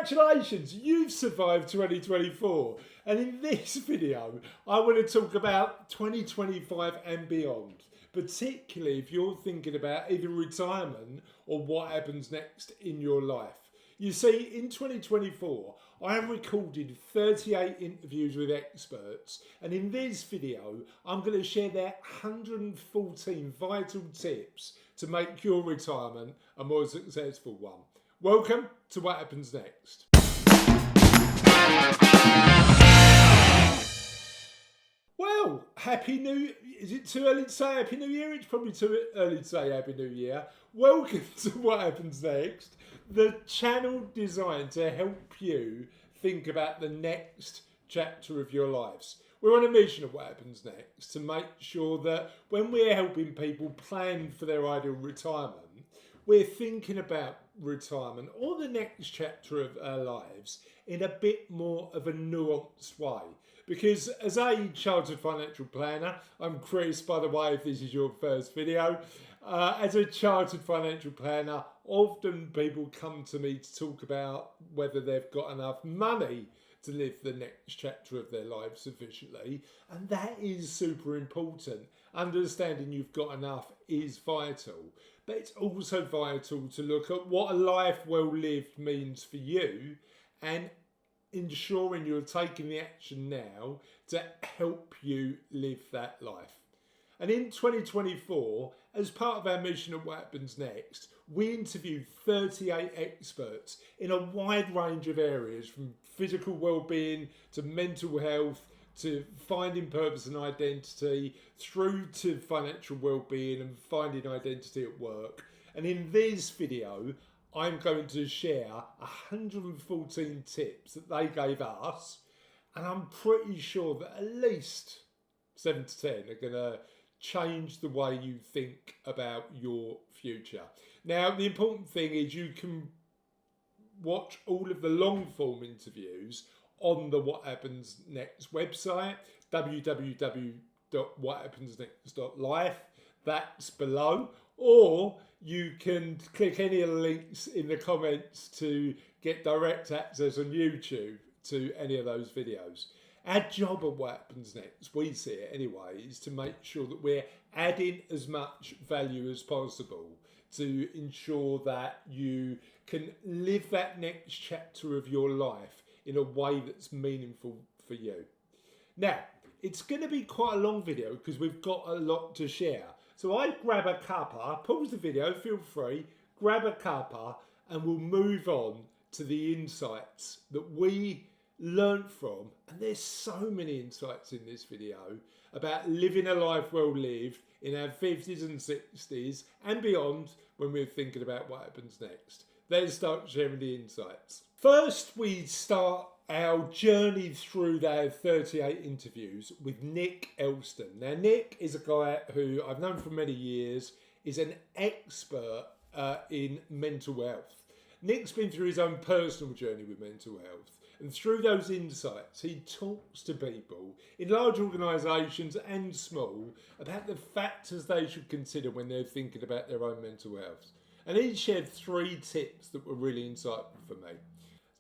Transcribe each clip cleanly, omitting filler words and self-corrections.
Congratulations, you've survived 2024. And in this video, I want to talk about 2025 and beyond, particularly if you're thinking about either retirement or what happens next in your life. You see, in 2024, I have recorded 38 interviews with experts, and in this video, I'm going to share their 114 vital tips to make your retirement a more successful one. Welcome to What Happens Next. Well, is it too early to say Happy New Year? It's probably too early to say Happy New Year. Welcome to What Happens Next, the channel designed to help you think about the next chapter of your lives. We're on a mission of What Happens Next to make sure that when we're helping people plan for their ideal retirement, we're thinking about retirement or the next chapter of our lives in a bit more of a nuanced way. Because as a chartered financial planner, I'm Chris, by the way, if this is your first video. As a chartered financial planner, often people come to me to talk about whether they've got enough money to live the next chapter of their life sufficiently. And that is super important. Understanding you've got enough is vital. But it's also vital to look at what a life well lived means for you and ensuring you're taking the action now to help you live that life. And in 2024, as part of our mission of What Happens Next, we interviewed 38 experts in a wide range of areas, from physical well-being to mental health to finding purpose and identity, through to financial well-being and finding identity at work. And in this video, I'm going to share 114 tips that they gave us, and I'm pretty sure that at least 7 to 10 are going to change the way you think about your future. Now, the important thing is you can watch all of the long form interviews on the What Happens Next website, www.whathappensnext.life. That's below. Or you can click any of the links in the comments to get direct access on YouTube to any of those videos. Our job at What Happens Next, we see it anyway, is to make sure that we're adding as much value as possible to ensure that you can live that next chapter of your life in a way that's meaningful for you. Now, it's going to be quite a long video because we've got a lot to share. So I grab a cuppa, pause the video, feel free, grab a cuppa, and we'll move on to the insights that we learned from. And there's so many insights in this video about living a life well lived in our 50s and 60s and beyond when we're thinking about what happens next. Let's start sharing the insights. First, we start our journey through their 38 interviews with Nick Elston. Now, Nick is a guy who I've known for many years, is an expert in mental health. Nick's been through his own personal journey with mental health, and through those insights, he talks to people in large organisations and small about the factors they should consider when they're thinking about their own mental health. And he shared 3 tips that were really insightful for me.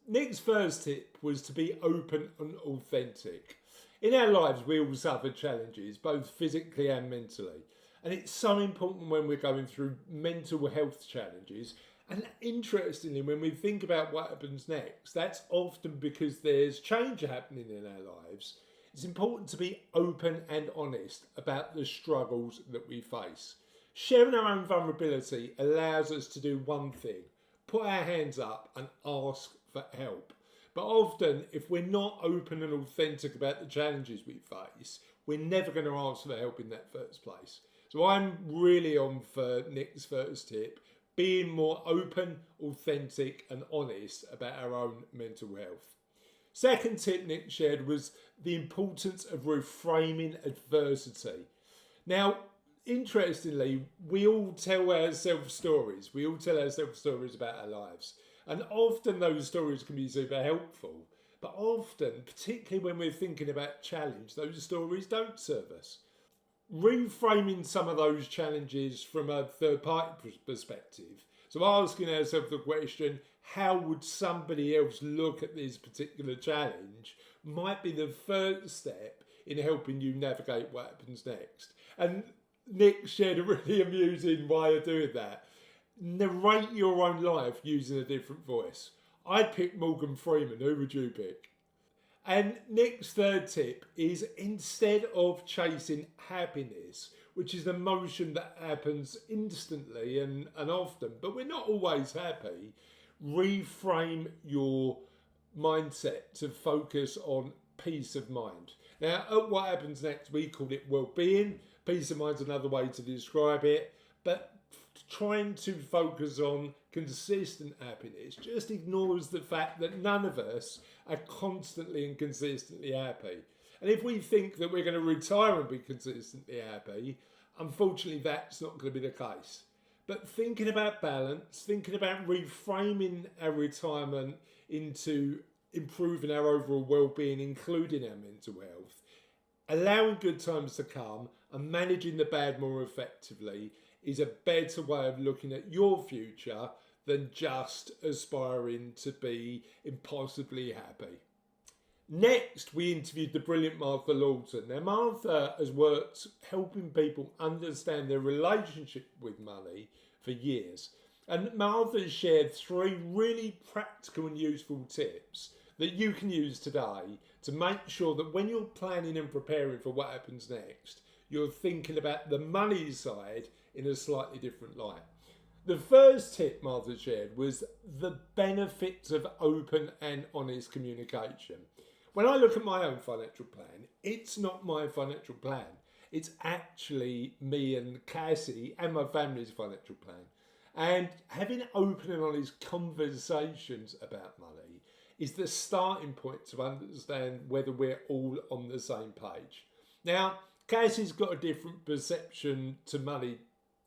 Nick's first tip was to be open and authentic. In our lives, we all suffer challenges, both physically and mentally. And it's so important when we're going through mental health challenges. And interestingly, when we think about what happens next, that's often because there's change happening in our lives. It's important to be open and honest about the struggles that we face. Sharing our own vulnerability allows us to do one thing: put our hands up and ask for help. But often, if we're not open and authentic about the challenges we face, we're never going to ask for help in that first place. So I'm really on for Nick's first tip: being more open, authentic and honest about our own mental health. Second tip Nick shared was the importance of reframing adversity. Now, interestingly, we all tell ourselves stories. We all tell ourselves stories about our lives. And often those stories can be super helpful. But often, particularly when we're thinking about challenge, those stories don't serve us. Reframing some of those challenges from a third-party perspective. So asking ourselves the question, how would somebody else look at this particular challenge might be the first step in helping you navigate what happens next. And Nick shared a really amusing way of doing that. Narrate your own life using a different voice. I'd pick Morgan Freeman. Who would you pick? And Nick's third tip is, instead of chasing happiness, which is an emotion that happens instantly and often, but we're not always happy, reframe your mindset to focus on peace of mind. Now, at What Happens Next, we call it well-being. Peace of mind's another way to describe it, but trying to focus on consistent happiness just ignores the fact that none of us are constantly and consistently happy. And if we think that we're going to retire and be consistently happy, unfortunately that's not going to be the case. But thinking about balance, thinking about reframing our retirement into improving our overall well-being, including our mental health, allowing good times to come and managing the bad more effectively is a better way of looking at your future than just aspiring to be impossibly happy. Next, we interviewed the brilliant Martha Lawton. Now, Martha has worked helping people understand their relationship with money for years. And Martha shared 3 really practical and useful tips that you can use today to make sure that when you're planning and preparing for what happens next, you're thinking about the money side in a slightly different light. The first tip Martha shared was the benefits of open and honest communication. When I look at my own financial plan, it's not my financial plan. It's actually me and Cassie and my family's financial plan. And having open and honest conversations about money is the starting point to understand whether we're all on the same page. Now, Cassie's got a different perception to money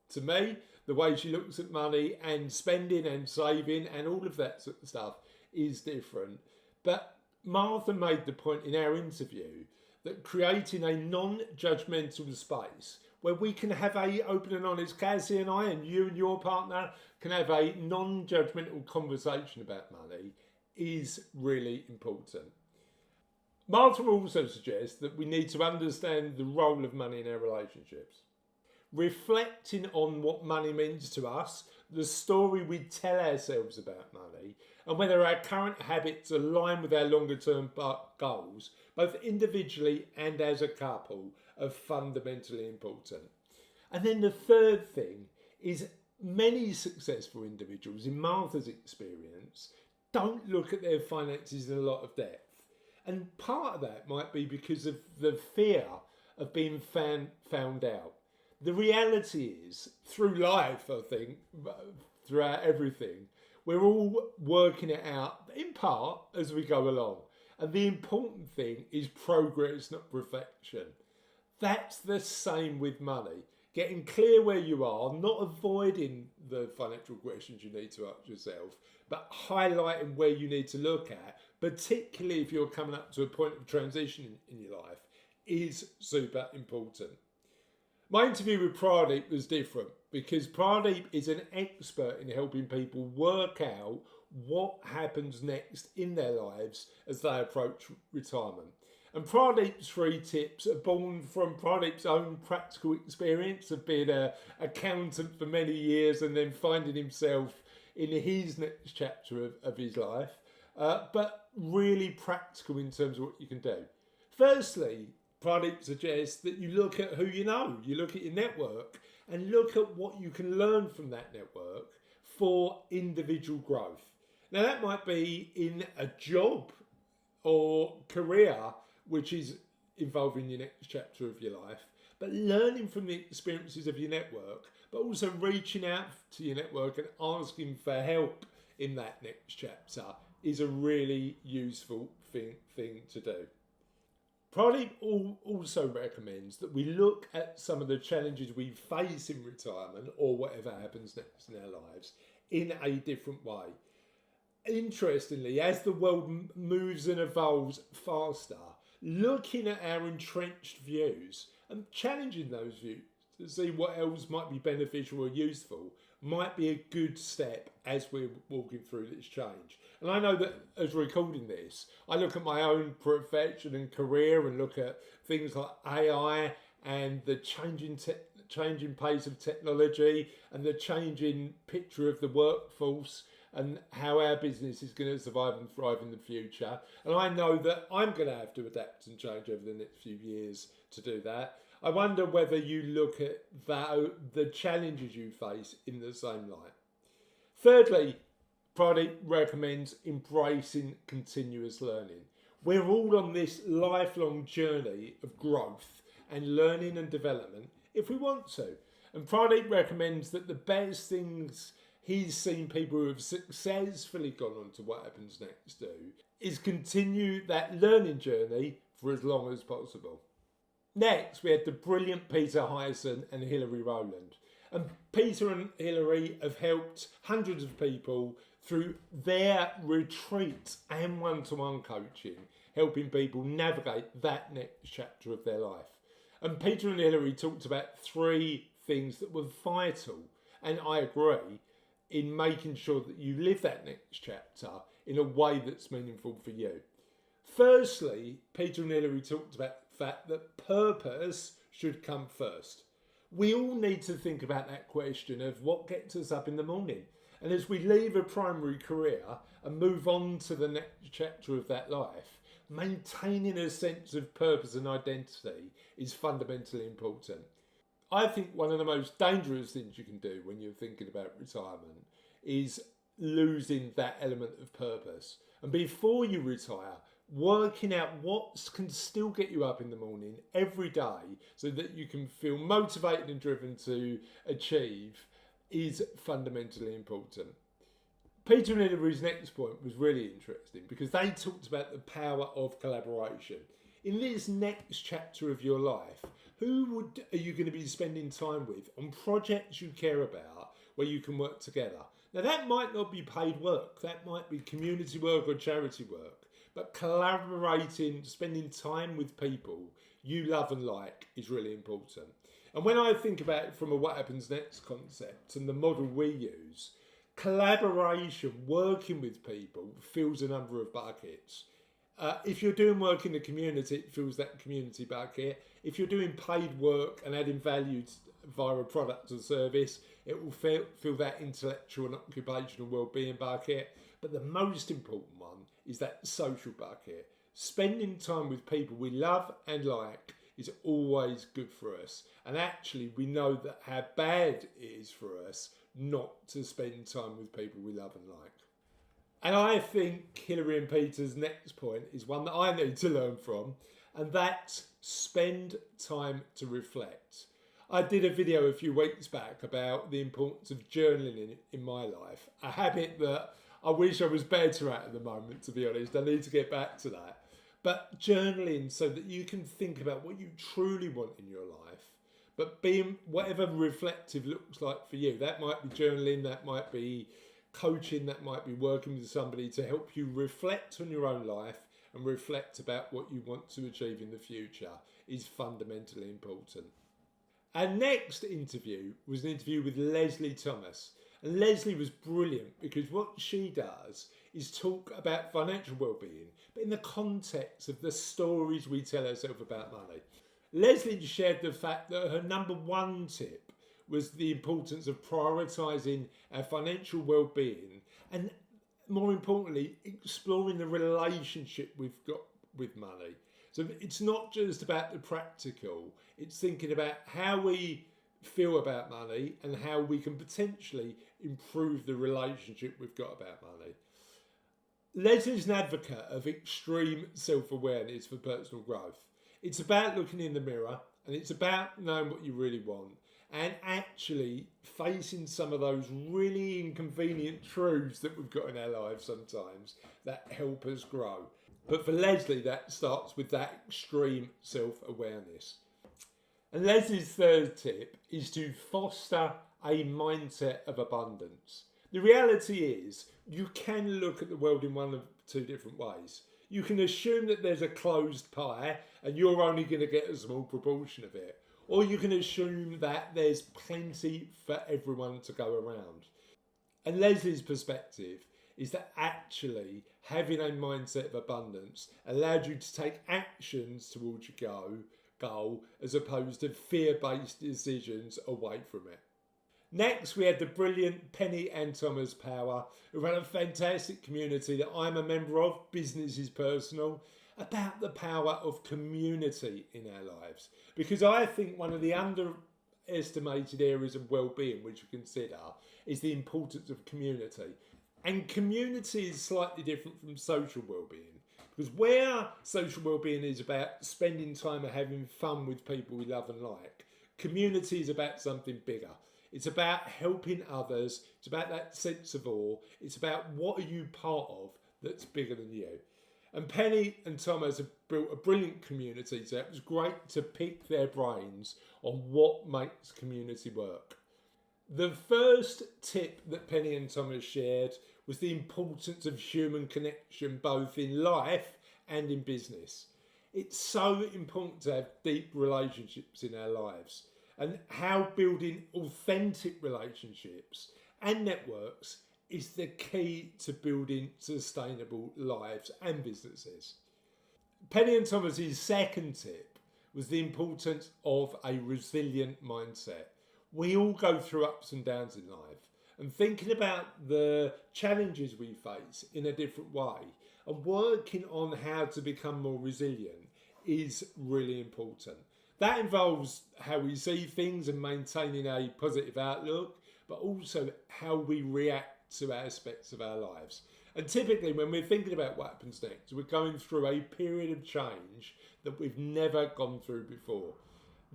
to me. The way she looks at money and spending and saving and all of that sort of stuff is different. But Martha made the point in our interview that creating a non-judgmental space where we can have a open and honest, Cassie and I and you and your partner can have a non-judgmental conversation about money is really important. Martha also suggests that we need to understand the role of money in our relationships. Reflecting on what money means to us, the story we tell ourselves about money, and whether our current habits align with our longer term goals, both individually and as a couple, are fundamentally important. And then the third thing is, many successful individuals, in Martha's experience, don't look at their finances in a lot of depth. And part of that might be because of the fear of being found out. The reality is, through life, I think, throughout everything, we're all working it out, in part, as we go along. And the important thing is progress, not perfection. That's the same with money. Getting clear where you are, not avoiding the financial questions you need to ask yourself, but highlighting where you need to look at, particularly if you're coming up to a point of transition in your life, is super important. My interview with Pradip was different because Pradip is an expert in helping people work out what happens next in their lives as they approach retirement. And Pradip's 3 tips are born from Pradip's own practical experience of being an accountant for many years and then finding himself in his next chapter of his life, but really practical in terms of what you can do. Firstly, Pradip suggests that you look at who you know, you look at your network and look at what you can learn from that network for individual growth. Now that might be in a job or career which is involving your next chapter of your life, but learning from the experiences of your network, but also reaching out to your network and asking for help in that next chapter is a really useful thing to do. Pradip also recommends that we look at some of the challenges we face in retirement or whatever happens next in our lives in a different way. Interestingly, as the world moves and evolves faster, looking at our entrenched views and challenging those views to see what else might be beneficial or useful might be a good step as we're walking through this change. And I know that as we're recording this, I look at my own profession and career and look at things like AI and the changing pace of technology and the changing picture of the workforce and how our business is going to survive and thrive in the future. And I know that I'm going to have to adapt and change over the next few years to do that. I wonder whether you look at the challenges you face in the same light. Thirdly, Pradip recommends embracing continuous learning. We're all on this lifelong journey of growth and learning and development if we want to. And Pradip recommends that the best things he's seen people who have successfully gone on to What Happens Next do is continue that learning journey for as long as possible. Next, we had the brilliant Peter Hyson and Hilary Rowland. And Peter and Hilary have helped hundreds of people through their retreats and one-to-one coaching, helping people navigate that next chapter of their life. And Peter and Hilary talked about 3 things that were vital, and I agree, in making sure that you live that next chapter in a way that's meaningful for you. Firstly, Peter and Hilary talked about the fact that purpose should come first. We all need to think about that question of what gets us up in the morning. And as we leave a primary career and move on to the next chapter of that life, maintaining a sense of purpose and identity is fundamentally important. I think one of the most dangerous things you can do when you're thinking about retirement is losing that element of purpose. And before you retire, working out what can still get you up in the morning every day so that you can feel motivated and driven to achieve is fundamentally important. Peter and Hilary's next point was really interesting because they talked about the power of collaboration. In this next chapter of your life, who are you going to be spending time with on projects you care about where you can work together? Now that might not be paid work, that might be community work or charity work, but collaborating, spending time with people you love and like is really important. And when I think about it from a What Happens Next concept and the model we use, collaboration, working with people, fills a number of buckets. If you're doing work in the community, it fills that community bucket. If you're doing paid work and adding value via a product or service, it will fill that intellectual and occupational well-being bucket. But the most important one is that social bucket. Spending time with people we love and like is always good for us. And actually, we know that how bad it is for us not to spend time with people we love and like. And I think Hilary and Peter's next point is one that I need to learn from, and that's spend time to reflect. I did a video a few weeks back about the importance of journaling in my life, a habit that I wish I was better at the moment, to be honest. I need to get back to that. But journaling so that you can think about what you truly want in your life, but being whatever reflective looks like for you. That might be journaling, that might be coaching, that might be working with somebody to help you reflect on your own life and reflect about what you want to achieve in the future is fundamentally important. Our next interview was an interview with Lesley Thomas. And Lesley was brilliant because what she does is talk about financial well-being, but in the context of the stories we tell ourselves about money. Lesley shared the fact that her number 1 tip was the importance of prioritising our financial well-being and, more importantly, exploring the relationship we've got with money. So it's not just about the practical, it's thinking about how we feel about money and how we can potentially improve the relationship we've got about money. Lesley's an advocate of extreme self-awareness for personal growth. It's about looking in the mirror and it's about knowing what you really want and actually facing some of those really inconvenient truths that we've got in our lives sometimes that help us grow. But for Lesley, that starts with that extreme self-awareness. And Lesley's third tip is to foster a mindset of abundance. The reality is you can look at the world in one of 2 different ways. You can assume that there's a closed pie and you're only going to get a small proportion of it. or you can assume that there's plenty for everyone to go around. And Lesley's perspective is that actually having a mindset of abundance allowed you to take actions towards your goal as opposed to fear-based decisions away from it. Next, we had the brilliant Penny and Thomas Power, who run a fantastic community that I'm a member of, Business is Personal, about the power of community in our lives. Because I think one of the underestimated areas of well-being which we consider is the importance of community. And community is slightly different from social well-being. Because where social well-being is about spending time and having fun with people we love and like, community is about something bigger. It's about helping others. It's about that sense of awe. It's about what are you part of that's bigger than you. And Penny and Thomas have built a brilliant community, so it was great to pick their brains on what makes community work. The first tip that Penny and Thomas shared was the importance of human connection both in life and in business. It's so important to have deep relationships in our lives, and how building authentic relationships and networks is the key to building sustainable lives and businesses. Penny and Thomas's second tip was the importance of a resilient mindset. We all go through ups and downs in life, and thinking about the challenges we face in a different way and working on how to become more resilient is really important. That involves how we see things and maintaining a positive outlook, but also how we react to aspects of our lives. And typically when we're thinking about what happens next, we're going through a period of change that we've never gone through before.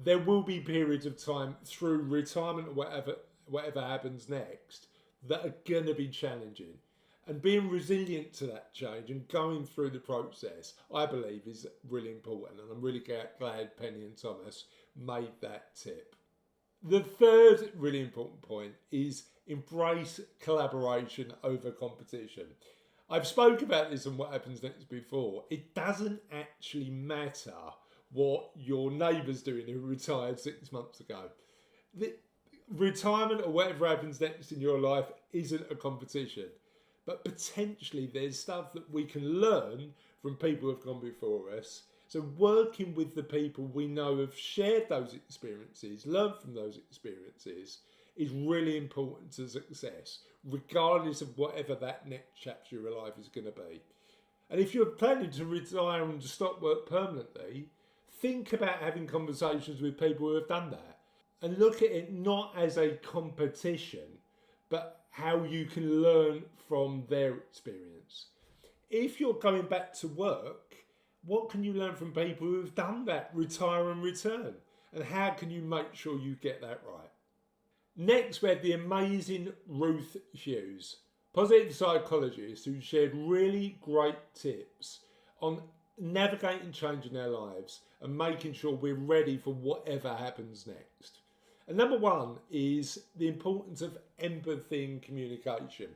There will be periods of time through retirement or whatever happens next that are going to be challenging. And being resilient to that change and going through the process, I believe, is really important. And I'm really glad Penny and Thomas made that tip. The third really important point is embrace collaboration over competition. I've spoke about this and what happens next before. It doesn't actually matter what your neighbour's doing who retired 6 months ago. The retirement or whatever happens next in your life isn't a competition. But potentially there's stuff that we can learn from people who have gone before us. So working with the people we know have shared those experiences, learn from those experiences, is really important to success, regardless of whatever that next chapter of your life is going to be. And if you're planning to retire and to stop work permanently, think about having conversations with people who have done that. And look at it not as a competition, but how you can learn from their experience. If you're going back to work, what can you learn from people who have done that, retire and return? And how can you make sure you get that right? Next, we had the amazing Ruth Hughes, positive psychologist, who shared really great tips on navigating change in our lives and making sure we're ready for whatever happens next. And number one is the importance of empathy and communication.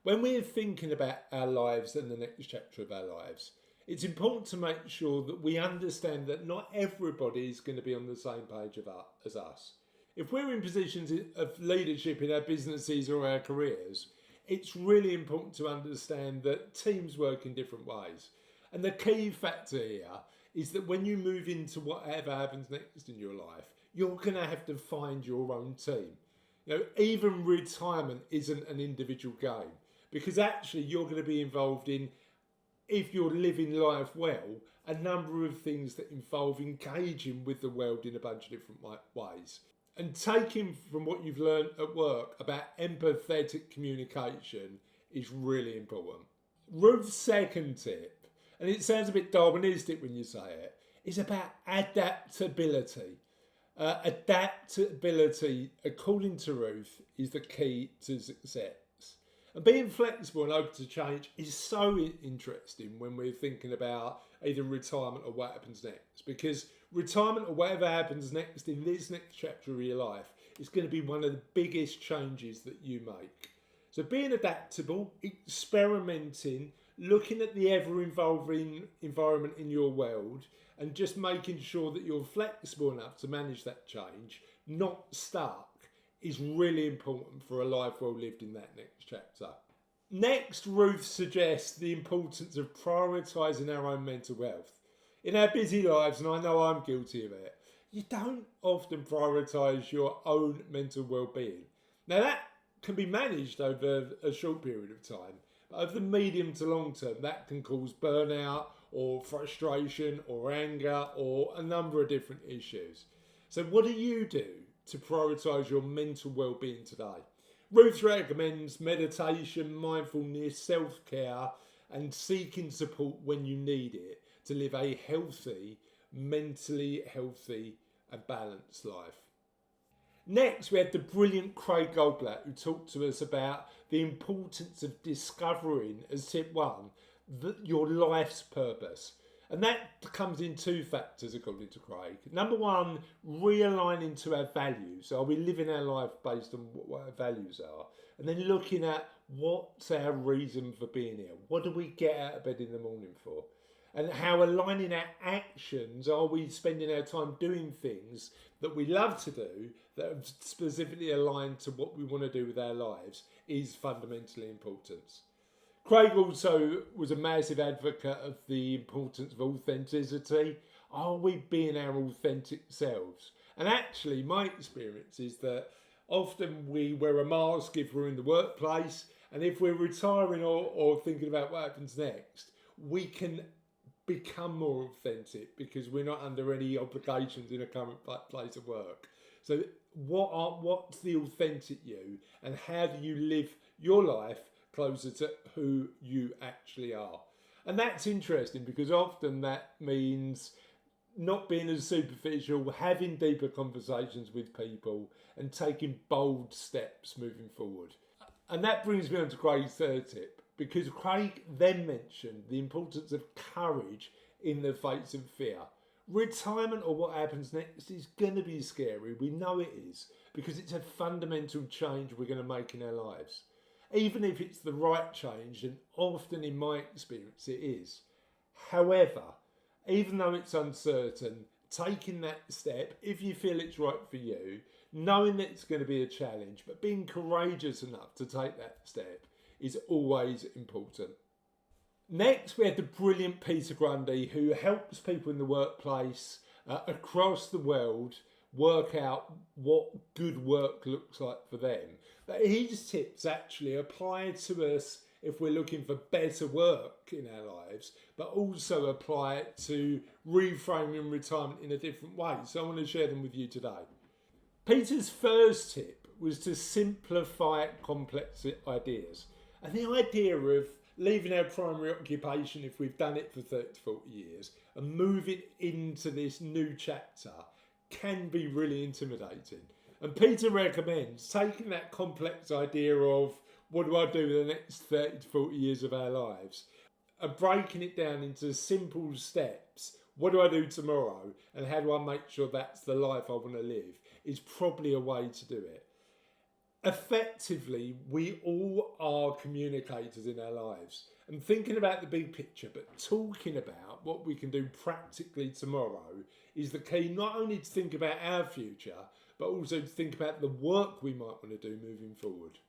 When we're thinking about our lives and the next chapter of our lives, it's important to make sure that we understand that not everybody is going to be on the same page as us. If we're in positions of leadership in our businesses or our careers, it's really important to understand that teams work in different ways. And the key factor here is that when you move into whatever happens next in your life, you're going to have to find your own team. You know, even retirement isn't an individual game, because actually you're going to be involved in, if you're living life well, a number of things that involve engaging with the world in a bunch of different ways. And taking from what you've learned at work about empathetic communication is really important. Ruth's second tip, and it sounds a bit Darwinistic when you say it, is about adaptability. Adaptability, according to Ruth, is the key to success. And being flexible and open to change is so interesting when we're thinking about either retirement or what happens next. Because retirement or whatever happens next in this next chapter of your life is going to be one of the biggest changes that you make. So being adaptable, experimenting, looking at the ever-evolving environment in your world and just making sure that you're flexible enough to manage that change, not stuck, is really important for a life well lived in that next chapter. Next, Ruth suggests the importance of prioritising our own mental health. In our busy lives, and I know I'm guilty of it, you don't often prioritise your own mental well-being. Now that can be managed over a short period of time, but over the medium to long term, that can cause burnout or frustration or anger or a number of different issues. So what do you do to prioritise your mental well-being today? Ruth recommends meditation, mindfulness, self-care and seeking support when you need it to live a healthy, mentally healthy and balanced life. Next, we had the brilliant Craig Goldblatt, who talked to us about the importance of discovering, as tip one, your life's purpose. And that comes in two factors, according to Craig. Number one, realigning to our values. Are we living our life based on what our values are? And then looking at what's our reason for being here? What do we get out of bed in the morning for? And how aligning our actions, are we spending our time doing things that we love to do that are specifically aligned to what we want to do with our lives, is fundamentally important. Craig also was a massive advocate of the importance of authenticity. Are we being our authentic selves? And actually, my experience is that often we wear a mask if we're in the workplace, and if we're retiring or thinking about what happens next, we can become more authentic because we're not under any obligations in a current place of work. So what's the authentic you, and how do you live your life closer to who you actually are? And that's interesting because often that means not being as superficial, having deeper conversations with people and taking bold steps moving forward. And that brings me on to Craig's third tip, because Craig then mentioned the importance of courage in the face of fear. Retirement, or what happens next, is going to be scary. We know it is, because it's a fundamental change we're going to make in our lives. Even if it's the right change, and often in my experience it is. However, even though it's uncertain, taking that step, if you feel it's right for you, knowing that it's going to be a challenge, but being courageous enough to take that step is always important. Next, we had the brilliant Peter Grundy, who helps people in the workplace across the world work out what good work looks like for them. But his tips actually apply to us if we're looking for better work in our lives, but also apply it to reframing retirement in a different way. So I want to share them with you today. Peter's first tip was to simplify complex ideas. And the idea of leaving our primary occupation, if we've done it for 30 to 40 years, and moving into this new chapter can be really intimidating. And Peter recommends taking that complex idea of what do I do with the next 30 to 40 years of our lives, and breaking it down into simple steps. What do I do tomorrow, and how do I make sure that's the life I want to live, is probably a way to do it. Effectively, we all are communicators in our lives, and thinking about the big picture, but talking about what we can do practically tomorrow is the key, not only to think about our future, but also to think about the work we might want to do moving forward.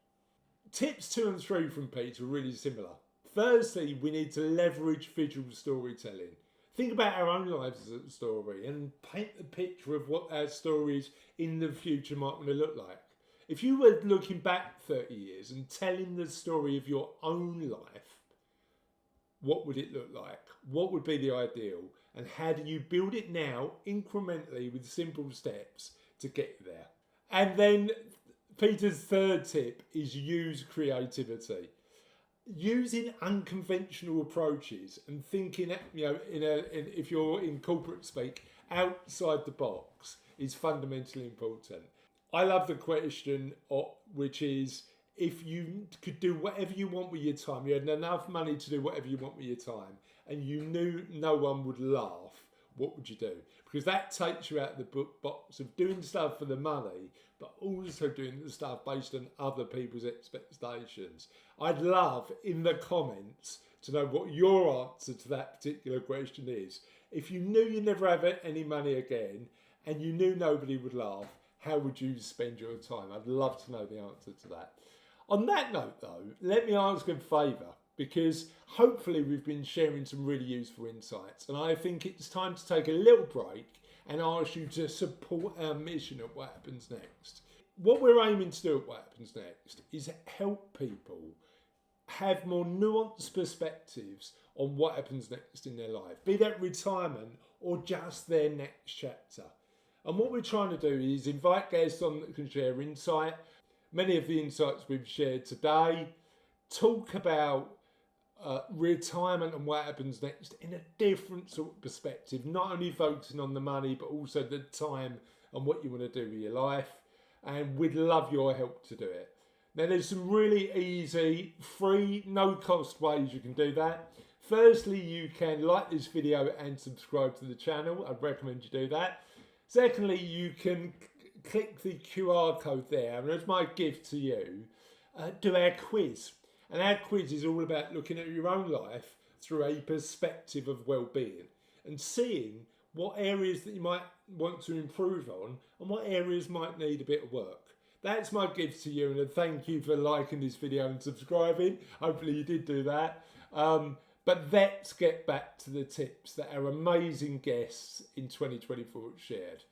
Tips 2 and 3 from Peter are really similar. Firstly, we need to leverage visual storytelling. Think about our own lives as a story and paint the picture of what our stories in the future might want to look like. If you were looking back 30 years and telling the story of your own life, what would it look like? What would be the ideal? And how do you build it now, incrementally, with simple steps to get there? And then Peter's third tip is use creativity. Using unconventional approaches and thinking, if you're in corporate speak, outside the box is fundamentally important. I love the question, which is, if you could do whatever you want with your time, you had enough money to do whatever you want with your time, and you knew no one would laugh, what would you do? Because that takes you out of the box of doing stuff for the money, but also doing the stuff based on other people's expectations. I'd love in the comments to know what your answer to that particular question is. If you knew you'd never have any money again and you knew nobody would laugh, how would you spend your time? I'd love to know the answer to that. On that note though, let me ask a favour, because hopefully we've been sharing some really useful insights, and I think it's time to take a little break and ask you to support our mission at What Happens Next. What we're aiming to do at What Happens Next is help people have more nuanced perspectives on what happens next in their life, be that retirement or just their next chapter. And what we're trying to do is invite guests on that can share insight, many of the insights we've shared today, talk about retirement and what happens next in a different sort of perspective, not only focusing on the money, but also the time and what you want to do with your life. And we'd love your help to do it. Now, there's some really easy, free, no-cost ways you can do that. Firstly, you can like this video and subscribe to the channel. I'd recommend you do that. Secondly, you can click the QR code there, and as my gift to you, do our quiz. And our quiz is all about looking at your own life through a perspective of well-being and seeing what areas that you might want to improve on and what areas might need a bit of work. That's my gift to you, and a thank you for liking this video and subscribing. Hopefully you did do that. But let's get back to the tips that our amazing guests in 2024 shared.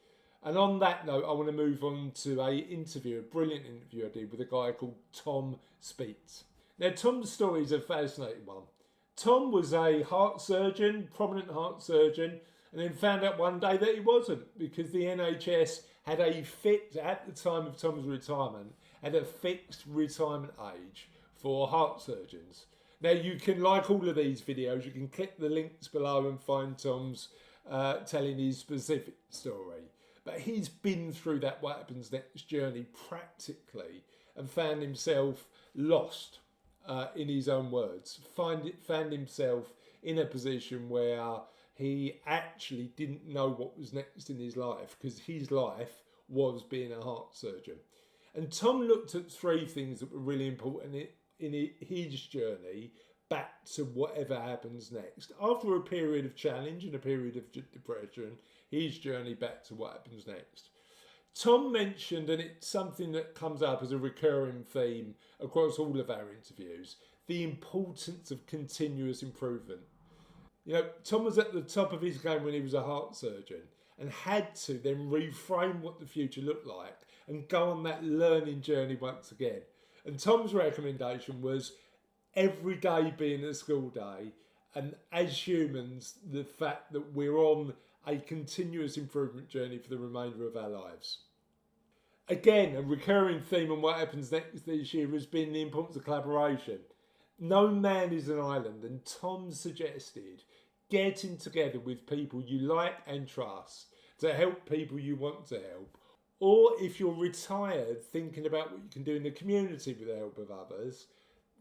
And on that note, I want to move on to a brilliant interview I did with a guy called Tom Spyt. Now, Tom's story is a fascinating one. Tom was a heart surgeon, prominent heart surgeon, and then found out one day that he wasn't, because the NHS had at the time of Tom's retirement, had a fixed retirement age for heart surgeons. Now, you can, like all of these videos, you can click the links below and find Tom's telling his specific story. But he's been through that What Happens Next journey practically and found himself lost, in his own words. Found himself in a position where he actually didn't know what was next in his life, because his life was being a heart surgeon. And Tom looked at three things that were really important in his journey back to whatever happens next. After a period of challenge and a period of depression, his journey back to what happens next. Tom mentioned, and it's something that comes up as a recurring theme across all of our interviews, the importance of continuous improvement. You know, Tom was at the top of his game when he was a heart surgeon and had to then reframe what the future looked like and go on that learning journey once again. And Tom's recommendation was every day being a school day, and as humans, the fact that we're on a continuous improvement journey for the remainder of our lives. Again, a recurring theme on What Happens Next this year has been the importance of collaboration. No man is an island, and Tom suggested getting together with people you like and trust to help people you want to help, or if you're retired, thinking about what you can do in the community with the help of others.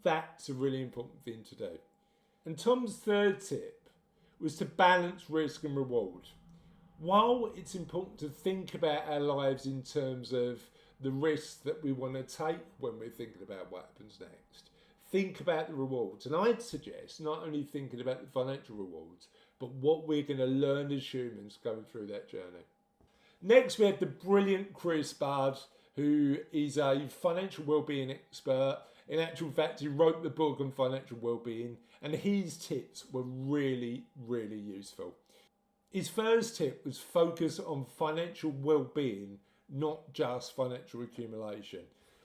That's a really important thing to do. And Tom's third tip was to balance risk and reward. While it's important to think about our lives in terms of the risks that we want to take when we're thinking about what happens next, think about the rewards. And I'd suggest not only thinking about the financial rewards, but what we're going to learn as humans going through that journey. Next, we had the brilliant Chris Budd, who is a financial wellbeing expert. In actual fact, he wrote the book on financial wellbeing, and his tips were really, really useful. His first tip was focus on financial well-being, not just financial accumulation.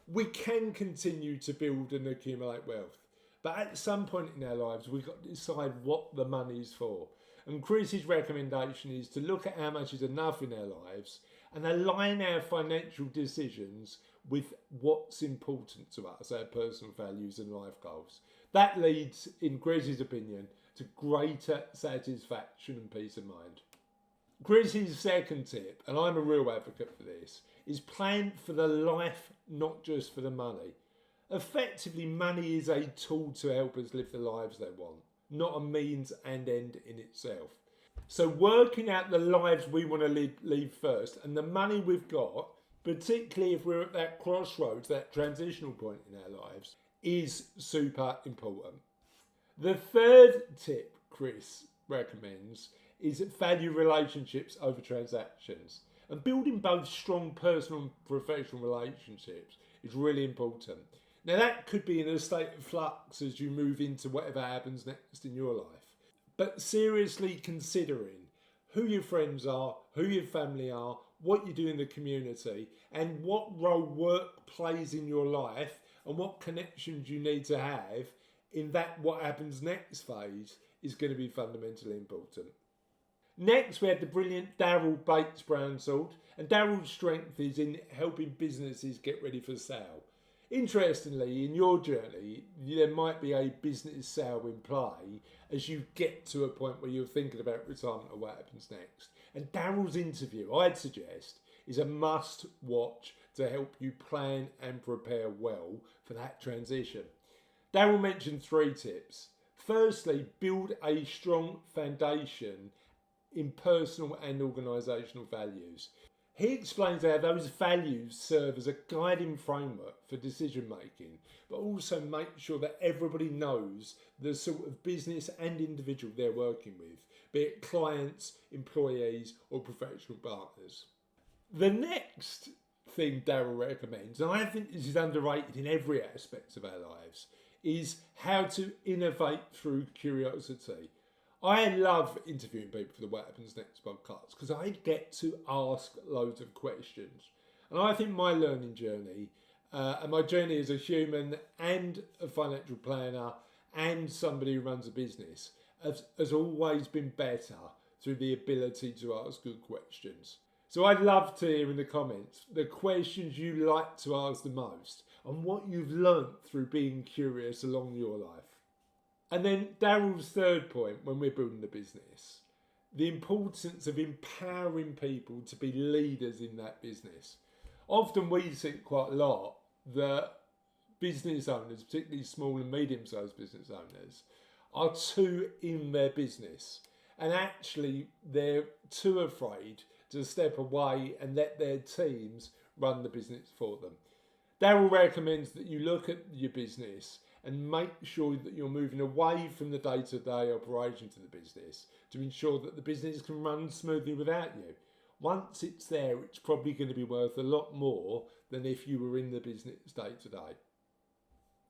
We can continue to build and accumulate wealth, but at some point in our lives, we've got to decide what the money's for. And Chris's recommendation is to look at how much is enough in our lives and align our financial decisions with what's important to us, our personal values and life goals. That leads, in Chris's opinion, to greater satisfaction and peace of mind. Chris's second tip, and I'm a real advocate for this, is plan for the life, not just for the money. Effectively, money is a tool to help us live the lives they want, not a means and end in itself. So working out the lives we want to lead first, and the money we've got, particularly if we're at that crossroads, that transitional point in our lives, is super important. The third tip Chris recommends is value relationships over transactions. And building both strong personal and professional relationships is really important. Now, that could be in a state of flux as you move into whatever happens next in your life. But seriously considering who your friends are, who your family are, what you do in the community, and what role work plays in your life, and what connections you need to have in that what happens next phase is going to be fundamentally important. Next, we had the brilliant Darryl Bates-Brownsword, and Darryl's strength is in helping businesses get ready for sale. Interestingly, in your journey, there might be a business sale in play as you get to a point where you're thinking about retirement or what happens next. And Darryl's interview, I'd suggest, is a must watch to help you plan and prepare well for that transition. Darryl mentioned 3 tips. Firstly, build a strong foundation in personal and organisational values. He explains how those values serve as a guiding framework for decision making, but also make sure that everybody knows the sort of business and individual they're working with, be it clients, employees or professional partners. The next thing Darryl recommends, and I think this is underrated in every aspect of our lives, is how to innovate through curiosity. I love interviewing people for the What Happens Next podcast because I get to ask loads of questions. And I think my learning journey, and my journey as a human and a financial planner and somebody who runs a business, has always been better through the ability to ask good questions. So I'd love to hear in the comments the questions you like to ask the most and what you've learnt through being curious along your life. And then Darryl's third point when we're building a business, the importance of empowering people to be leaders in that business. Often we see quite a lot that business owners, particularly small and medium-sized business owners, are too in their business. And actually they're too afraid to step away and let their teams run the business for them. Darryl recommends that you look at your business and make sure that you're moving away from the day-to-day operations of the business to ensure that the business can run smoothly without you. Once it's there, it's probably going to be worth a lot more than if you were in the business day-to-day.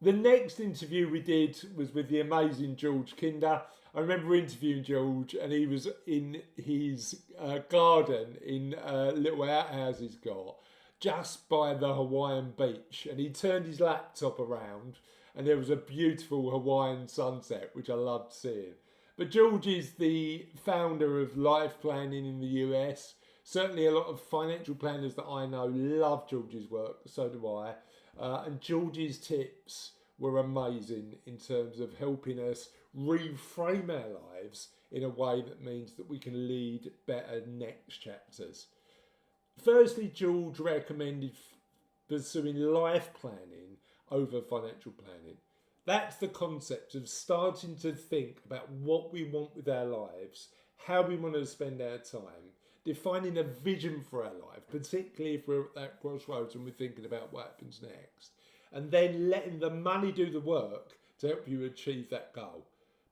The next interview we did was with the amazing George Kinder. I remember interviewing George and he was in his garden in a little outhouse he's got just by the Hawaiian beach, and he turned his laptop around and there was a beautiful Hawaiian sunset, which I loved seeing. But George is the founder of Life Planning in the US. Certainly a lot of financial planners that I know love George's work, so do I. And George's tips were amazing in terms of helping us reframe our lives in a way that means that we can lead better next chapters. Firstly, George recommended pursuing life planning over financial planning. That's the concept of starting to think about what we want with our lives, how we want to spend our time, defining a vision for our life, particularly if we're at that crossroads and we're thinking about what happens next, and then letting the money do the work to help you achieve that goal.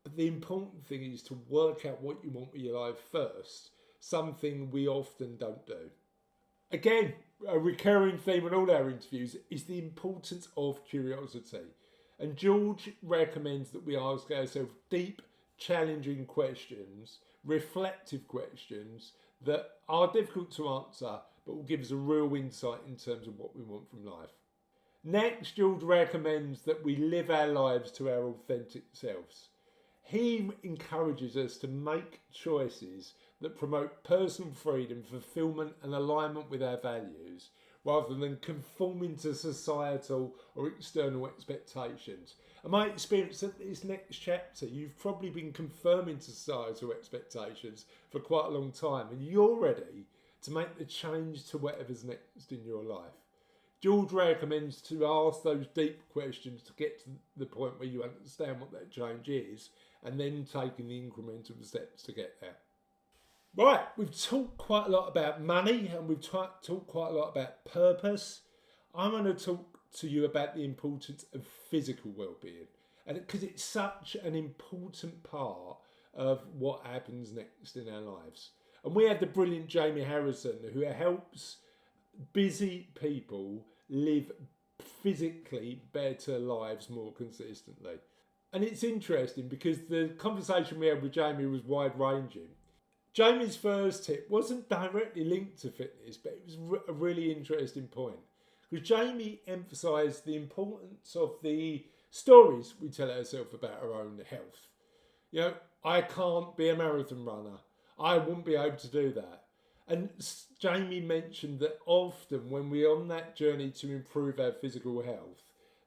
But the important thing is to work out what you want with your life first, something we often don't do. Again, a recurring theme in all our interviews is the importance of curiosity. And George recommends that we ask ourselves deep, challenging questions, reflective questions that are difficult to answer, but will give us a real insight in terms of what we want from life. Next, George recommends that we live our lives to our authentic selves. He encourages us to make choices that promote personal freedom, fulfillment and alignment with our values, rather than conforming to societal or external expectations. And my experience at this next chapter, you've probably been conforming to societal expectations for quite a long time, and you're ready to make the change to whatever's next in your life. George recommends to ask those deep questions to get to the point where you understand what that change is, and then taking the incremental steps to get there. Right, we've talked quite a lot about money and we've talked quite a lot about purpose. I'm going to talk to you about the importance of physical well-being. And because it's such an important part of what happens next in our lives. And we have the brilliant Jamie Harrison, who helps busy people live physically better lives more consistently. And it's interesting because the conversation we had with Jamie was wide ranging. Jamie's first tip wasn't directly linked to fitness, but it was a really interesting point. Because Jamie emphasised the importance of the stories we tell ourselves about our own health. You know, I can't be a marathon runner. I wouldn't be able to do that. And Jamie mentioned that often when we're on that journey to improve our physical health,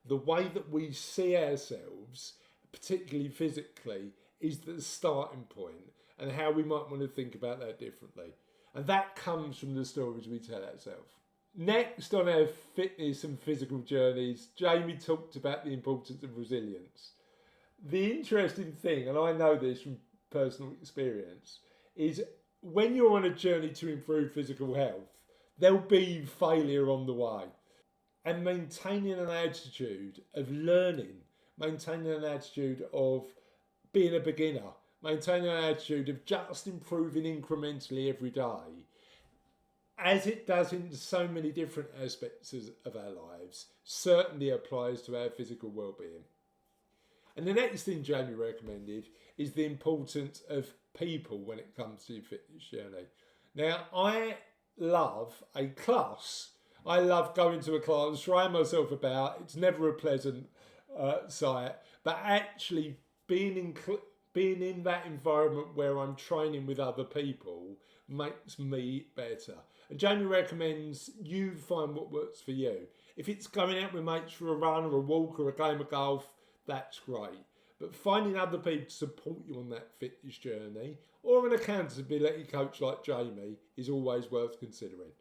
the way that we see ourselves, particularly physically, is the starting point, and how we might want to think about that differently. And that comes from the stories we tell ourselves. Next on our fitness and physical journeys, Jamie talked about the importance of resilience. The interesting thing, and I know this from personal experience, is when you're on a journey to improve physical health, there'll be failure on the way. And maintaining an attitude of learning, maintaining an attitude of being a beginner, maintaining an attitude of just improving incrementally every day, as it does in so many different aspects of our lives, certainly applies to our physical well-being. And the next thing Jamie recommended is the importance of people when it comes to your fitness journey. Now, I love a class. I love going to a class, trying myself about. It's never a pleasant sight, but actually being in that environment where I'm training with other people makes me better. And Jamie recommends you find what works for you. If it's going out with mates for a run or a walk or a game of golf, that's great. But finding other people to support you on that fitness journey, or an accountability coach like Jamie, is always worth considering.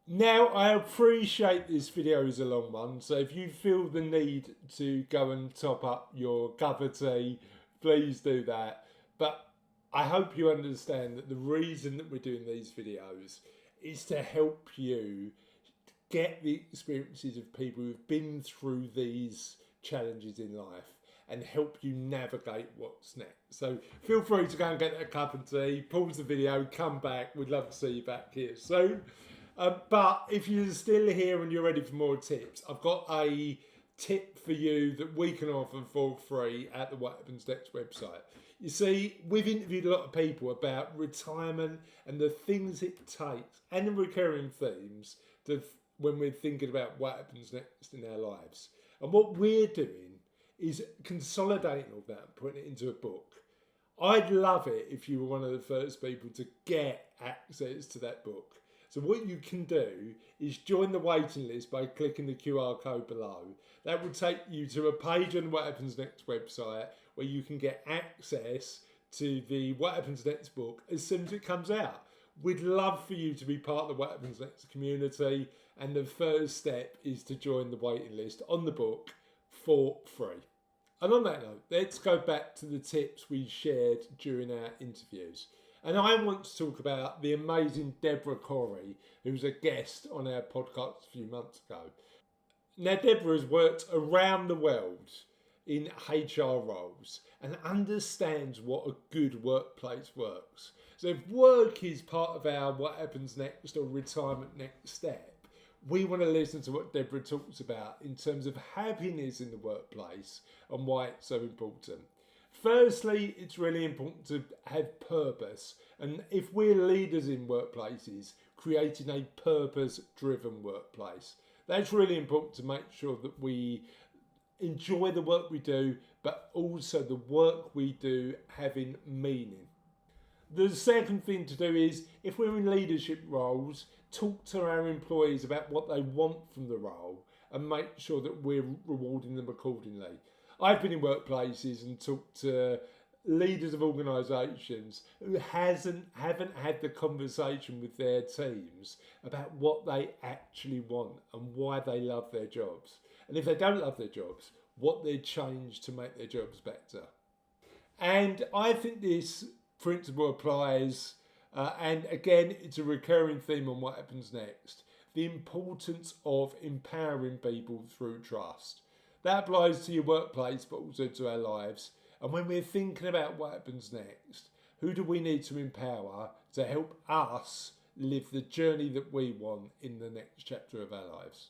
Now, I appreciate this video is a long one, so if you feel the need to go and top up your cup of tea, please do that. But I hope you understand that the reason that we're doing these videos is to help you get the experiences of people who've been through these challenges in life and help you navigate what's next. So feel free to go and get a cup of tea, pause the video, come back. We'd love to see you back here soon. But if you're still here and you're ready for more tips, I've got a tip for you that we can offer for free at the What Happens Next website. You see, we've interviewed a lot of people about retirement and the things it takes and the recurring themes when we're thinking about what happens next in our lives. And what we're doing is consolidating all that and putting it into a book. I'd love it if you were one of the first people to get access to that book. So what you can do is join the waiting list by clicking the QR code below. That will take you to a page on the What Happens Next website where you can get access to the What Happens Next book as soon as it comes out. We'd love for you to be part of the What Happens Next community, and the first step is to join the waiting list on the book for free. And on that note, let's go back to the tips we shared during our interviews. And I want to talk about the amazing Debra Corey, who was a guest on our podcast a few months ago. Now, Debra has worked around the world in HR roles and understands what a good workplace works. So if work is part of our What Happens Next or retirement next step, we want to listen to what Debra talks about in terms of happiness in the workplace and why it's so important. Firstly, it's really important to have purpose, and if we're leaders in workplaces, creating a purpose-driven workplace. That's really important to make sure that we enjoy the work we do, but also the work we do having meaning. The second thing to do is, if we're in leadership roles, talk to our employees about what they want from the role and make sure that we're rewarding them accordingly. I've been in workplaces and talked to leaders of organisations who haven't had the conversation with their teams about what they actually want and why they love their jobs. And if they don't love their jobs, what they'd change to make their jobs better. And I think this principle applies, and again, it's a recurring theme on What Happens Next, the importance of empowering people through trust. That applies to your workplace, but also to our lives. And when we're thinking about what happens next, who do we need to empower to help us live the journey that we want in the next chapter of our lives?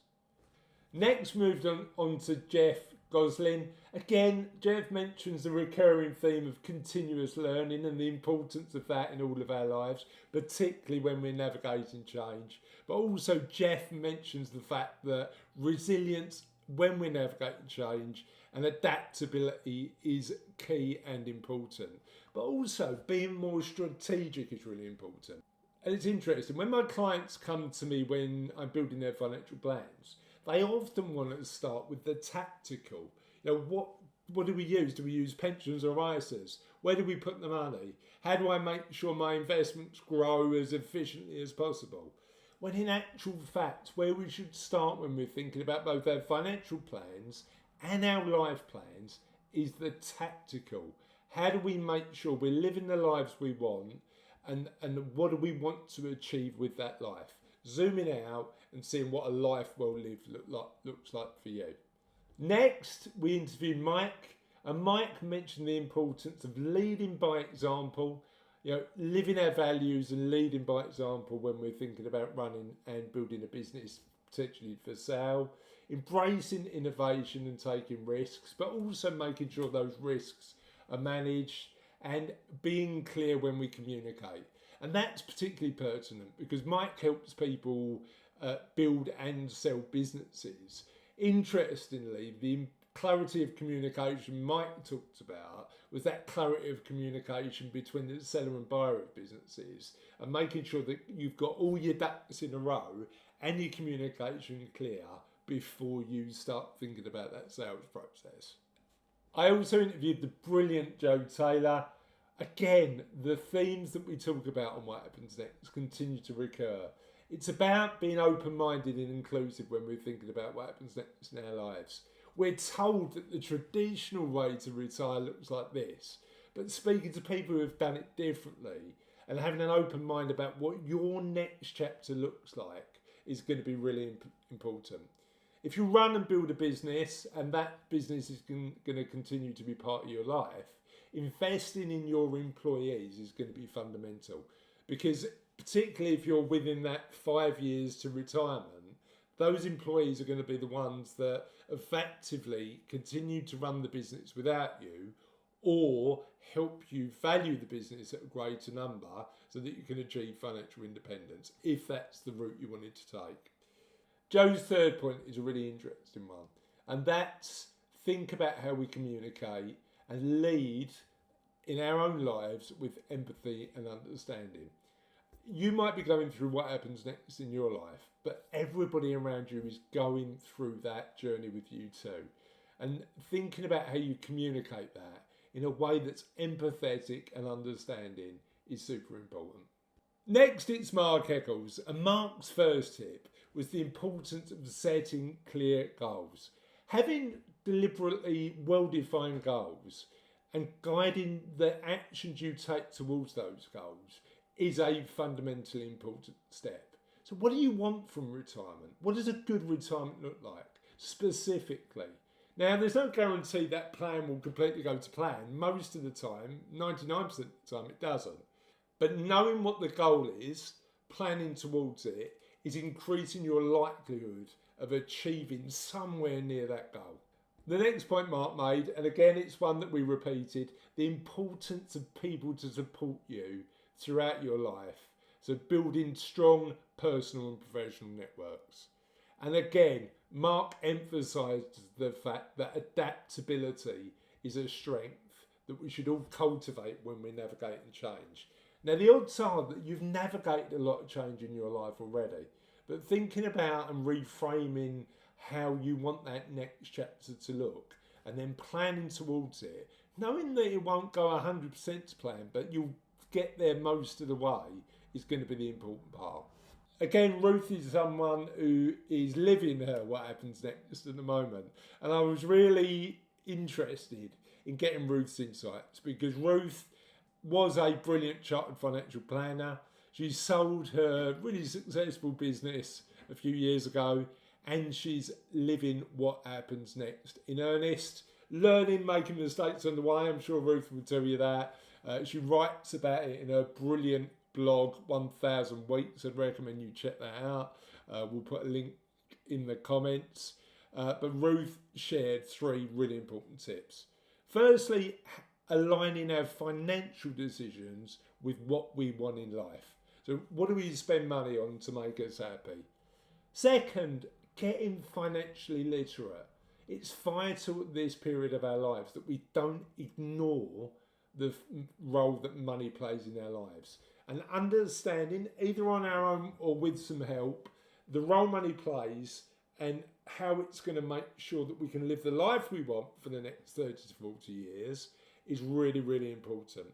Next, moved on to Jeff Goslin. Again, Jeff mentions the recurring theme of continuous learning and the importance of that in all of our lives, particularly when we're navigating change. But also Jeff mentions the fact that resilience when we're navigating change and adaptability is key and important. But also being more strategic is really important. And it's interesting, when my clients come to me when I'm building their financial plans, they often want to start with the tactical. What do we use? Do we use pensions or ISAs? Where do we put the money? How do I make sure my investments grow as efficiently as possible? When in actual fact, where we should start when we're thinking about both our financial plans and our life plans is the tactical. How do we make sure we're living the lives we want, and what do we want to achieve with that life? Zooming out and seeing what a life well lived looks like for you. Next, we interviewed Mike, and Mike mentioned the importance of leading by example, living our values and leading by example when we're thinking about running and building a business, potentially for sale, embracing innovation and taking risks, but also making sure those risks are managed and being clear when we communicate. And that's particularly pertinent because Mike helps people build and sell businesses. Interestingly, the clarity of communication Mike talked about was that clarity of communication between the seller and buyer of businesses and making sure that you've got all your ducks in a row and your communication clear before you start thinking about that sales process. I also interviewed the brilliant Joe Taylor. Again, the themes that we talk about on What Happens Next continue to recur. It's about being open-minded and inclusive when we're thinking about what happens next in our lives. We're told that the traditional way to retire looks like this, but speaking to people who have done it differently and having an open mind about what your next chapter looks like is going to be really important. If you run and build a business and that business is going to continue to be part of your life, investing in your employees is going to be fundamental, because particularly if you're within that 5 years to retirement, those employees are going to be the ones that effectively continue to run the business without you or help you value the business at a greater number so that you can achieve financial independence if that's the route you wanted to take. Joe's third point is a really interesting one, and that's think about how we communicate and lead in our own lives with empathy and understanding. You might be going through what happens next in your life, but everybody around you is going through that journey with you too. And thinking about how you communicate that in a way that's empathetic and understanding is super important. Next, it's Marc Eccles, and Marc's first tip was the importance of setting clear goals. Having deliberately well-defined goals and guiding the actions you take towards those goals is a fundamentally important step. So what do you want from retirement? What does a good retirement look like specifically? Now, there's no guarantee that plan will completely go to plan. Most of the time, 99% of the time, it doesn't. But knowing what the goal is, planning towards it, is increasing your likelihood of achieving somewhere near that goal. The next point Marc made, and again it's one that we repeated, the importance of people to support you throughout your life. So building strong personal and professional networks. And again, Marc emphasised the fact that adaptability is a strength that we should all cultivate when we're navigating change. Now, the odds are that you've navigated a lot of change in your life already, but thinking about and reframing how you want that next chapter to look and then planning towards it, knowing that it won't go 100% to plan, but you'll get there most of the way, is going to be the important part. Again, Ruth is someone who is living her what happens next at the moment, and I was really interested in getting Ruth's insights because Ruth was a brilliant chartered financial planner. She sold her really successful business a few years ago, and she's living what happens next in earnest, learning, making mistakes on the way. I'm sure Ruth will tell you that. She writes about it in her brilliant blog, 1000 Weeks. I'd recommend you check that out. We'll put a link in the comments. But Ruth shared 3 really important tips. Firstly, aligning our financial decisions with what we want in life. So what do we spend money on to make us happy? Second, getting financially literate. It's vital at this period of our lives that we don't ignore the role that money plays in our lives. And understanding, either on our own or with some help, the role money plays and how it's going to make sure that we can live the life we want for the next 30 to 40 years is really, really important.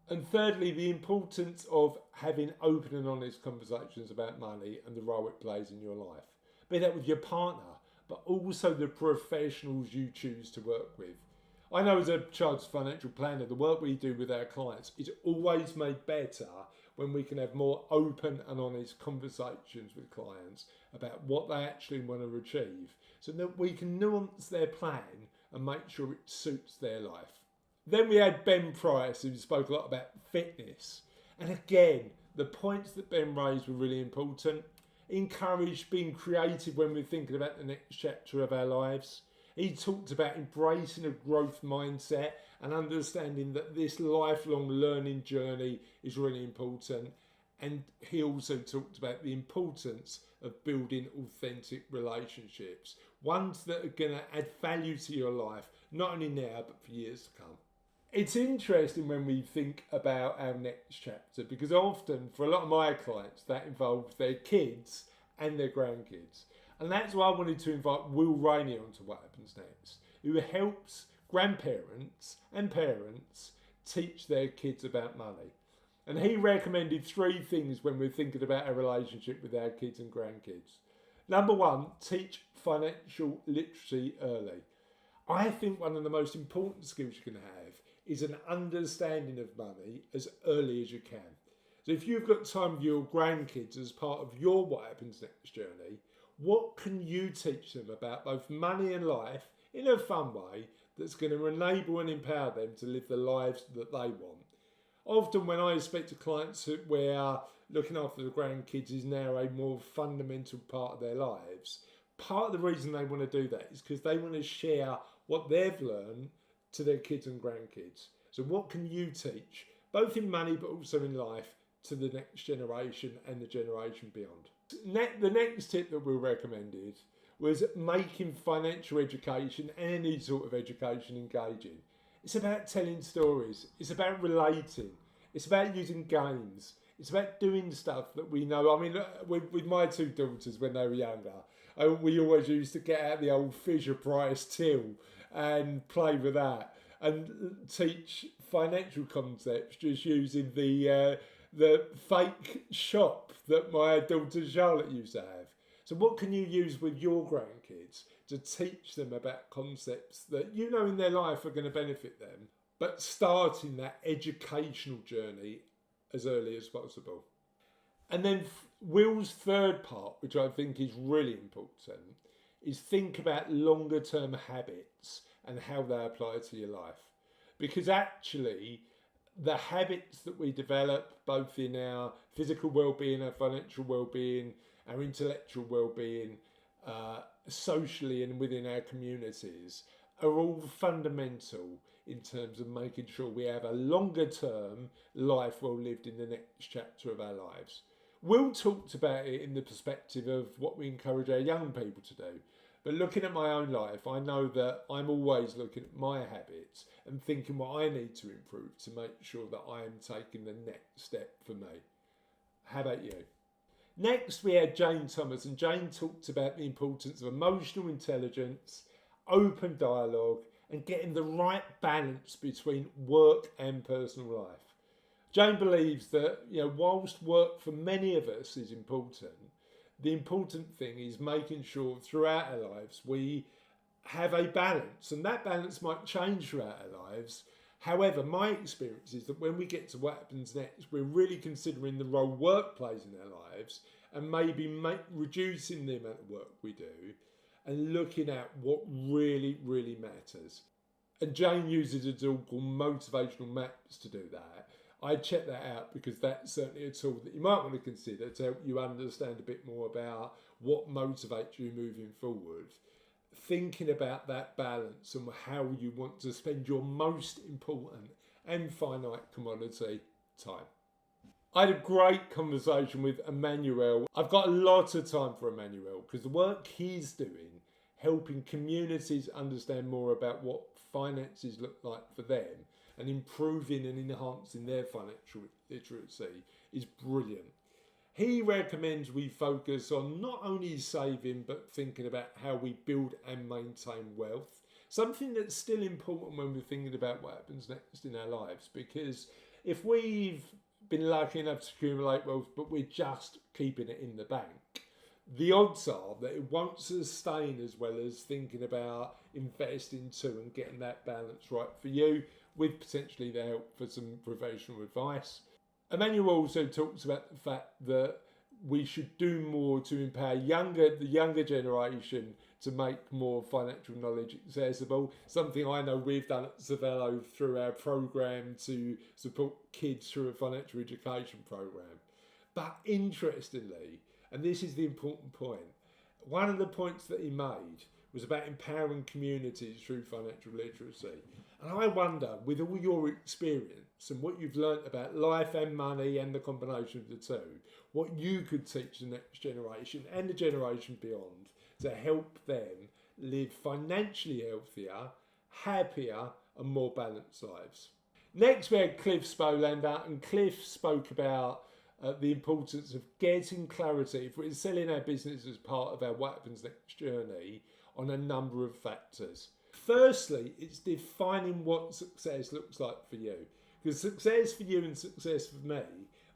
And thirdly, the importance of having open and honest conversations about money and the role it plays in your life. Be that with your partner, but also the professionals you choose to work with. I know as a chartered financial planner, the work we do with our clients is always made better when we can have more open and honest conversations with clients about what they actually want to achieve, so that we can nuance their plan and make sure it suits their life. Then we had Ben Price, who spoke a lot about fitness. And again, the points that Ben raised were really important. He encouraged being creative when we're thinking about the next chapter of our lives. He talked about embracing a growth mindset and understanding that this lifelong learning journey is really important. And he also talked about the importance of building authentic relationships, ones that are going to add value to your life, not only now, but for years to come. It's interesting when we think about our next chapter, because often for a lot of my clients that involves their kids and their grandkids. And that's why I wanted to invite Will Rainey onto What Happens Next, who helps grandparents and parents teach their kids about money. And he recommended 3 things when we're thinking about our relationship with our kids and grandkids. Number 1, teach financial literacy early. I think one of the most important skills you can have is an understanding of money as early as you can. So if you've got time with your grandkids as part of your What Happens Next journey, what can you teach them about both money and life in a fun way that's going to enable and empower them to live the lives that they want? Often when I speak to clients where looking after the grandkids is now a more fundamental part of their lives, part of the reason they want to do that is because they want to share what they've learned to their kids and grandkids. So what can you teach, both in money but also in life, to the next generation and the generation beyond? The next tip that we recommended was making financial education, any sort of education, engaging. It's about telling stories. It's about relating. It's about using games. It's about doing stuff that we know. I mean, with my 2 daughters when they were younger, we always used to get out the old Fisher-Price till and play with that and teach financial concepts just using the fake shop that my daughter Charlotte used to have. So what can you use with your grandkids to teach them about concepts that you know in their life are going to benefit them, but starting that educational journey as early as possible? And then Will's third part, which I think is really important, is think about longer term habits and how they apply to your life. Because actually, the habits that we develop, both in our physical well-being, our financial well-being, our intellectual well-being, socially and within our communities, are all fundamental in terms of making sure we have a longer term life well lived in the next chapter of our lives. Will talked about it in the perspective of what we encourage our young people to do. But looking at my own life, I know that I'm always looking at my habits and thinking what I need to improve to make sure that I am taking the next step for me. How about you? Next, we had Jane Thomas, and Jane talked about the importance of emotional intelligence, open dialogue, and getting the right balance between work and personal life. Jane believes that, whilst work for many of us is important, the important thing is making sure throughout our lives we have a balance, and that balance might change throughout our lives. However, my experience is that when we get to what happens next, we're really considering the role work plays in our lives and maybe reducing the amount of work we do and looking at what really, really matters. And Jane uses a tool called motivational maps to do that. I check that out because that's certainly a tool that you might want to consider to help you understand a bit more about what motivates you moving forward. Thinking about that balance and how you want to spend your most important and finite commodity, time. I had a great conversation with Emmanuel. I've got a lot of time for Emmanuel because the work he's doing, helping communities understand more about what finances look like for them and improving and enhancing their financial literacy, is brilliant. He recommends we focus on not only saving but thinking about how we build and maintain wealth, something that's still important when we're thinking about what happens next in our lives, because if we've been lucky enough to accumulate wealth but we're just keeping it in the bank, the odds are that it won't sustain as well as thinking about investing too and getting that balance right for you, with potentially the help for some professional advice. Emmanuel also talks about the fact that we should do more to empower the younger generation to make more financial knowledge accessible, something I know we've done at Savello through our programme to support kids through a financial education programme. But interestingly, and this is the important point, one of the points that he made was about empowering communities through financial literacy. And I wonder, with all your experience and what you've learnt about life and money and the combination of the two, what you could teach the next generation and the generation beyond to help them live financially healthier, happier and more balanced lives. Next we had Cliff Spolander, and Cliff spoke about the importance of getting clarity if we're selling our business as part of our What Happens Next journey on a number of factors. Firstly, it's defining what success looks like for you. Because success for you and success for me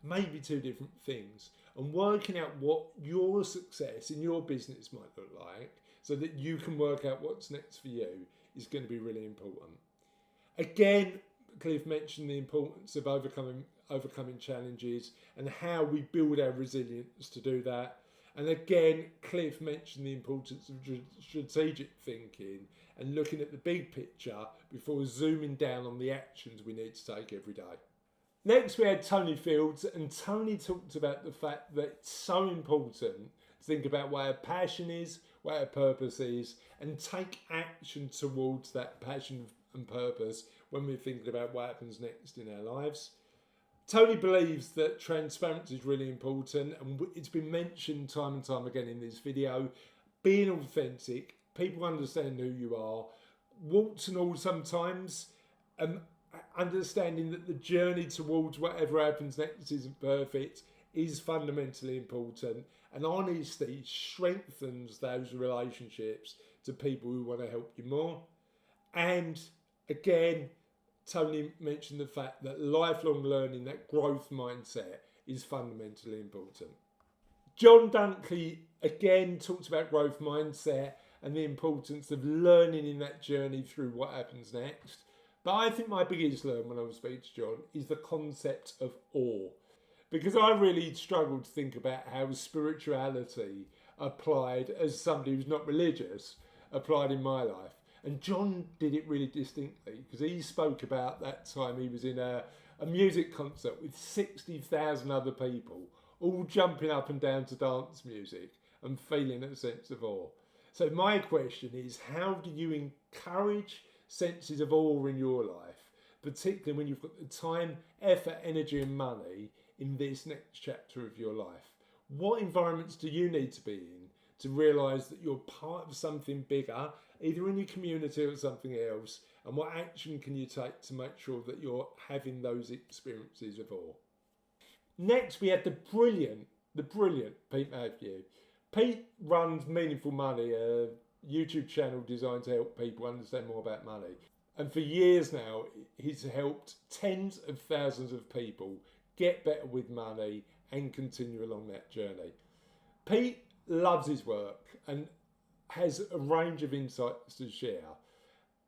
may be two different things. And working out what your success in your business might look like so that you can work out what's next for you is going to be really important. Again, Cliff mentioned the importance of overcoming challenges and how we build our resilience to do that. And again, Cliff mentioned the importance of strategic thinking and looking at the big picture before zooming down on the actions we need to take every day. Next, we had Tony Fields, and Tony talked about the fact that it's so important to think about what our passion is, what our purpose is, and take action towards that passion and purpose when we're thinking about what happens next in our lives. Tony believes that transparency is really important, and it's been mentioned time and time again in this video. Being authentic, people understand who you are, warts and all sometimes, and understanding that the journey towards whatever happens next isn't perfect is fundamentally important, and honesty strengthens those relationships to people who want to help you more. And again, Tony mentioned the fact that lifelong learning, that growth mindset, is fundamentally important. John Dunkley again talked about growth mindset and the importance of learning in that journey through what happens next. But I think my biggest learn when I was speaking to John is the concept of awe. Because I really struggled to think about how spirituality applied, as somebody who's not religious, applied in my life. And John did it really distinctly, because he spoke about that time he was in a music concert with 60,000 other people, all jumping up and down to dance music and feeling a sense of awe. So my question is, how do you encourage senses of awe in your life, particularly when you've got the time, effort, energy and money in this next chapter of your life? What environments do you need to be in to realise that you're part of something bigger, either in your community or something else, and what action can you take to make sure that you're having those experiences of awe? Next, we had the brilliant Pete Matthew. Pete runs Meaningful Money, a YouTube channel designed to help people understand more about money. And for years now, he's helped tens of thousands of people get better with money and continue along that journey. Pete loves his work and has a range of insights to share.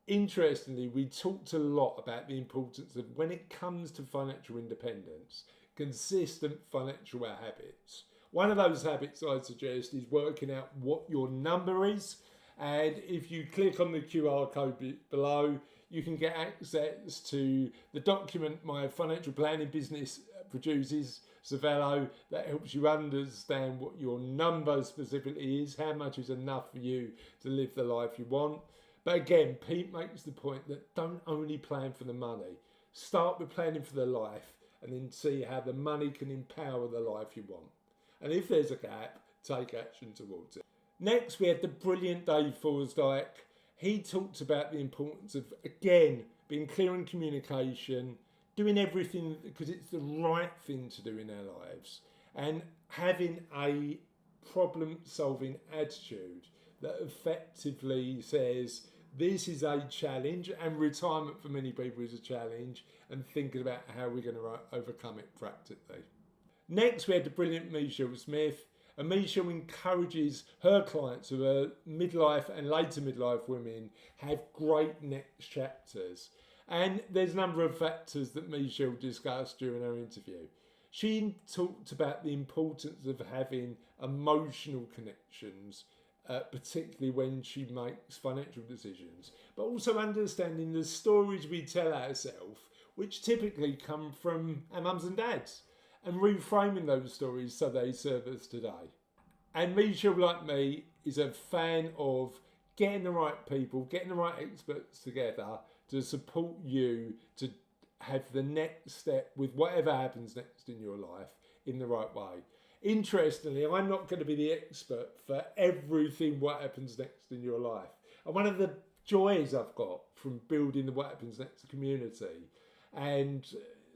Interestingly, we talked a lot about the importance of, when it comes to financial independence, consistent financial habits. One of those habits I suggest is working out what your number is. And if you click on the QR code below, you can get access to the document my financial planning business produces, Savello, that helps you understand what your number specifically is, how much is enough for you to live the life you want. But again, Pete makes the point that don't only plan for the money. Start with planning for the life and then see how the money can empower the life you want. And if there's a gap, take action towards it. Next, we had the brilliant Dave Forsdyke. He talked about the importance of, again, being clear in communication, doing everything because it's the right thing to do in our lives, and having a problem-solving attitude that effectively says, this is a challenge, and retirement for many people is a challenge, and thinking about how we're going to overcome it practically. Next, we had the brilliant Michelle Smith, and Michelle encourages her clients who are midlife and later midlife women have great next chapters. And there's a number of factors that Michelle discussed during her interview. She talked about the importance of having emotional connections, particularly when she makes financial decisions, but also understanding the stories we tell ourselves, which typically come from our mums and dads, and reframing those stories so they serve us today. And Michelle, like me, is a fan of getting the right people, getting the right experts together to support you to have the next step with whatever happens next in your life in the right way. Interestingly, I'm not going to be the expert for everything what happens next in your life. And one of the joys I've got from building the What Happens Next community and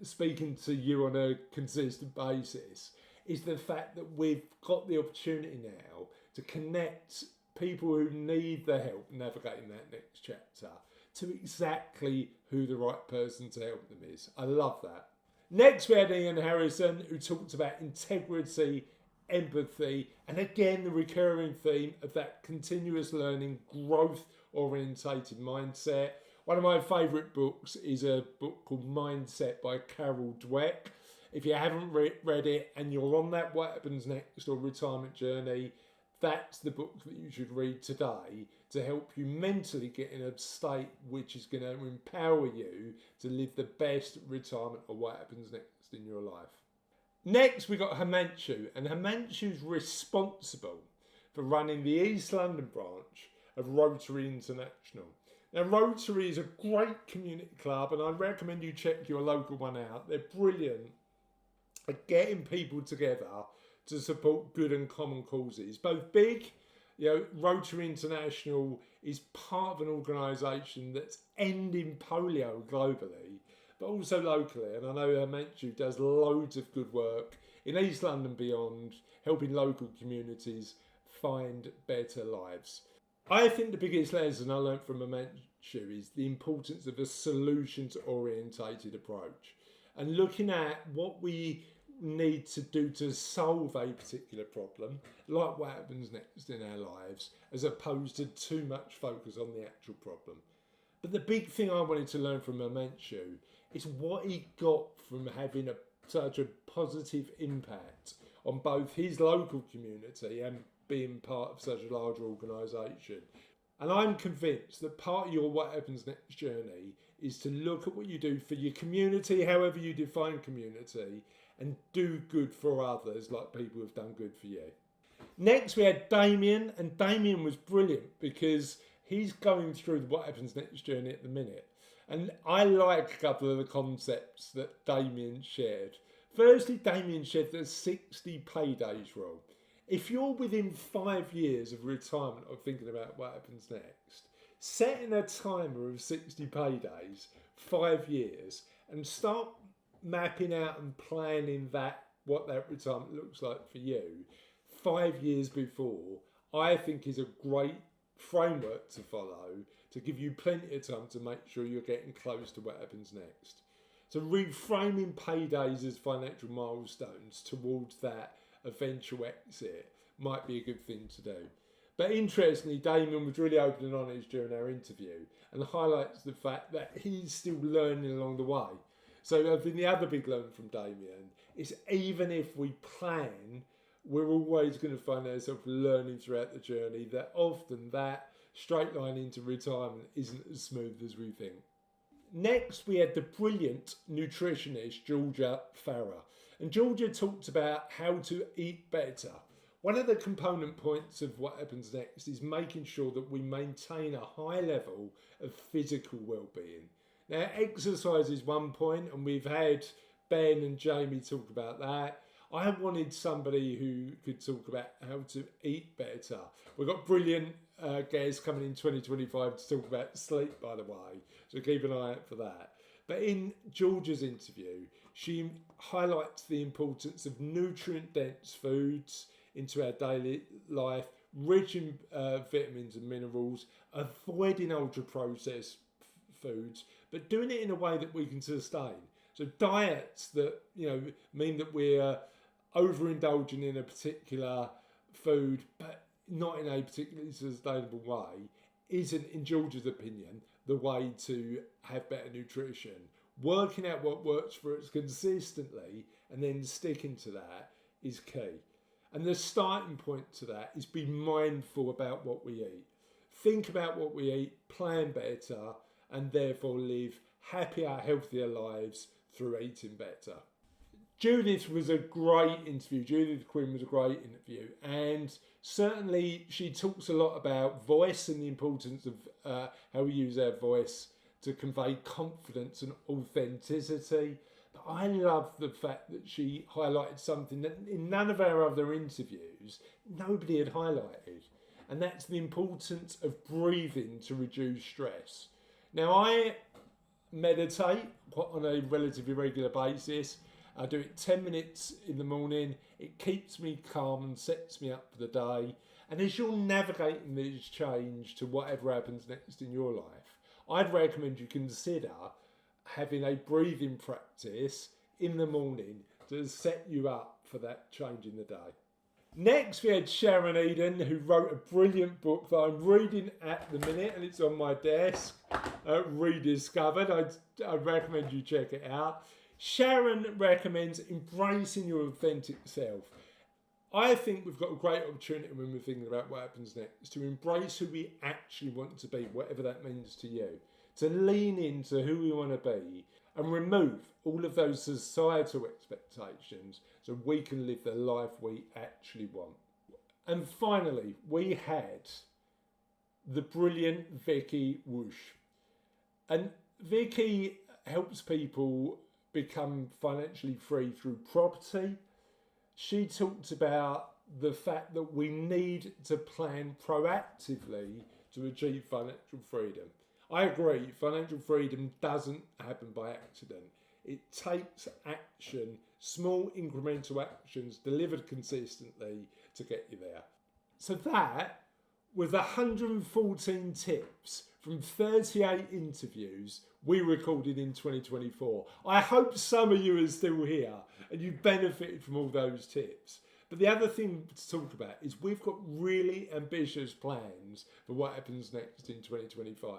speaking to you on a consistent basis is the fact that we've got the opportunity now to connect people who need the help navigating that next chapter to exactly who the right person to help them is. I love that. Next, we had Ian Harrison, who talked about integrity, empathy, and again, the recurring theme of that continuous learning, growth-orientated mindset. One of my favourite books is a book called Mindset by Carol Dweck. If you haven't read it and you're on that What Happens Next or retirement journey, that's the book that you should read today to help you mentally get in a state which is going to empower you to live the best retirement or what happens next in your life. Next, we got Himanshu, and Himanshu's responsible for running the East London branch of Rotary International. Now, Rotary is a great community club, and I recommend you check your local one out. They're brilliant at getting people together to support good and common causes, both big. Rotary International is part of an organisation that's ending polio globally, but also locally. And I know Himanshu does loads of good work in East London beyond, helping local communities find better lives. I think the biggest lesson I learned from Himanshu is the importance of a solutions-orientated approach and looking at what we need to do to solve a particular problem, like what happens next in our lives, as opposed to too much focus on the actual problem. But the big thing I wanted to learn from Himanshu is what he got from having such a positive impact on both his local community and being part of such a larger organisation. And I'm convinced that part of your What Happens Next journey is to look at what you do for your community, however you define community, and do good for others like people have done good for you. Next, we had Damien, and Damien was brilliant because he's going through the What Happens Next journey at the minute. And I like a couple of the concepts that Damien shared. Firstly, Damien shared the 60 paydays rule. If you're within 5 years of retirement or thinking about what happens next, setting a timer of 60 paydays, 5 years, and start mapping out and planning what that retirement looks like for you 5 years before, I think is a great framework to follow to give you plenty of time to make sure you're getting close to what happens next. So reframing paydays as financial milestones towards that eventual exit might be a good thing to do. But interestingly, Damien was really open and honest during our interview and highlights the fact that he's still learning along the way. So I think the other big learn from Damien is even if we plan, we're always going to find ourselves learning throughout the journey, that often that straight line into retirement isn't as smooth as we think. Next, we had the brilliant nutritionist Georgia Farrer. And Georgia talked about how to eat better. One of the component points of what happens next is making sure that we maintain a high level of physical well-being. Now, exercise is one point, and we've had Ben and Jamie talk about that. I wanted somebody who could talk about how to eat better. We've got brilliant guests coming in 2025 to talk about sleep, by the way, so keep an eye out for that. But in Georgia's interview, she highlights the importance of nutrient-dense foods into our daily life, rich in vitamins and minerals, avoiding ultra-processed foods, but doing it in a way that we can sustain. So diets that mean that we're overindulging in a particular food, but not in a particularly sustainable way, isn't, in George's opinion, the way to have better nutrition. Working out what works for us consistently and then sticking to that is key. And the starting point to that is be mindful about what we eat. Think about what we eat, plan better, and therefore live happier, healthier lives through eating better. Judith was a great interview. Judith Quinn was a great interview. And certainly she talks a lot about voice and the importance of how we use our voice to convey confidence and authenticity. But I love the fact that she highlighted something that in none of our other interviews, nobody had highlighted. And that's the importance of breathing to reduce stress. Now, I meditate on a relatively regular basis. I do it 10 minutes in the morning. It keeps me calm and sets me up for the day. And as you're navigating this change to whatever happens next in your life, I'd recommend you consider having a breathing practice in the morning to set you up for that change in the day. Next, we had Sharon Eden, who wrote a brilliant book that I'm reading at the minute, and it's on my desk, Rediscovered. I recommend you check it out. Sharon recommends embracing your authentic self. I think we've got a great opportunity when we're thinking about what happens next to embrace who we actually want to be, whatever that means to you, to lean into who we want to be and remove all of those societal expectations so we can live the life we actually want. And finally, we had the brilliant Vicky Woosh. And Vicky helps people become financially free through property. She talked about the fact that we need to plan proactively to achieve financial freedom. I agree, financial freedom doesn't happen by accident. It takes action, small incremental actions delivered consistently to get you there. So that was 114 tips from 38 interviews we recorded in 2024. I hope some of you are still here and you benefited from all those tips. But the other thing to talk about is we've got really ambitious plans for what happens next in 2025.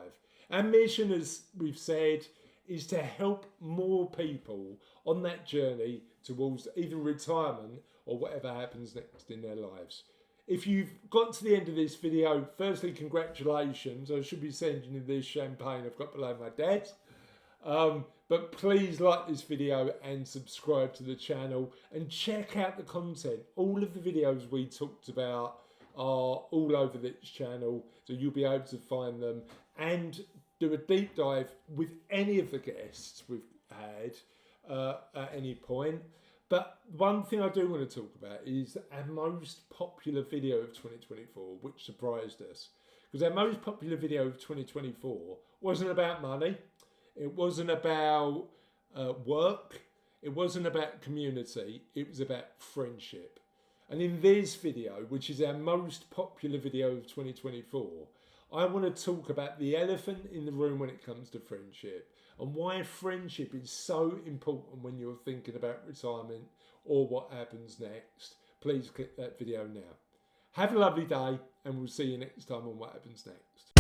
Our mission, as we've said, is to help more people on that journey towards either retirement or whatever happens next in their lives. If you've got to the end of this video, firstly, congratulations. I should be sending you this champagne I've got below my desk. But please like this video and subscribe to the channel and check out the content. All of the videos we talked about are all over this channel, so you'll be able to find them and do a deep dive with any of the guests we've had at any point. But one thing I do want to talk about is our most popular video of 2024, which surprised us. Because our most popular video of 2024 wasn't about money, it wasn't about work, it wasn't about community, it was about friendship. And in this video, which is our most popular video of 2024, I want to talk about the elephant in the room when it comes to friendship and why friendship is so important when you're thinking about retirement or what happens next. Please click that video now. Have a lovely day, and we'll see you next time on What Happens Next.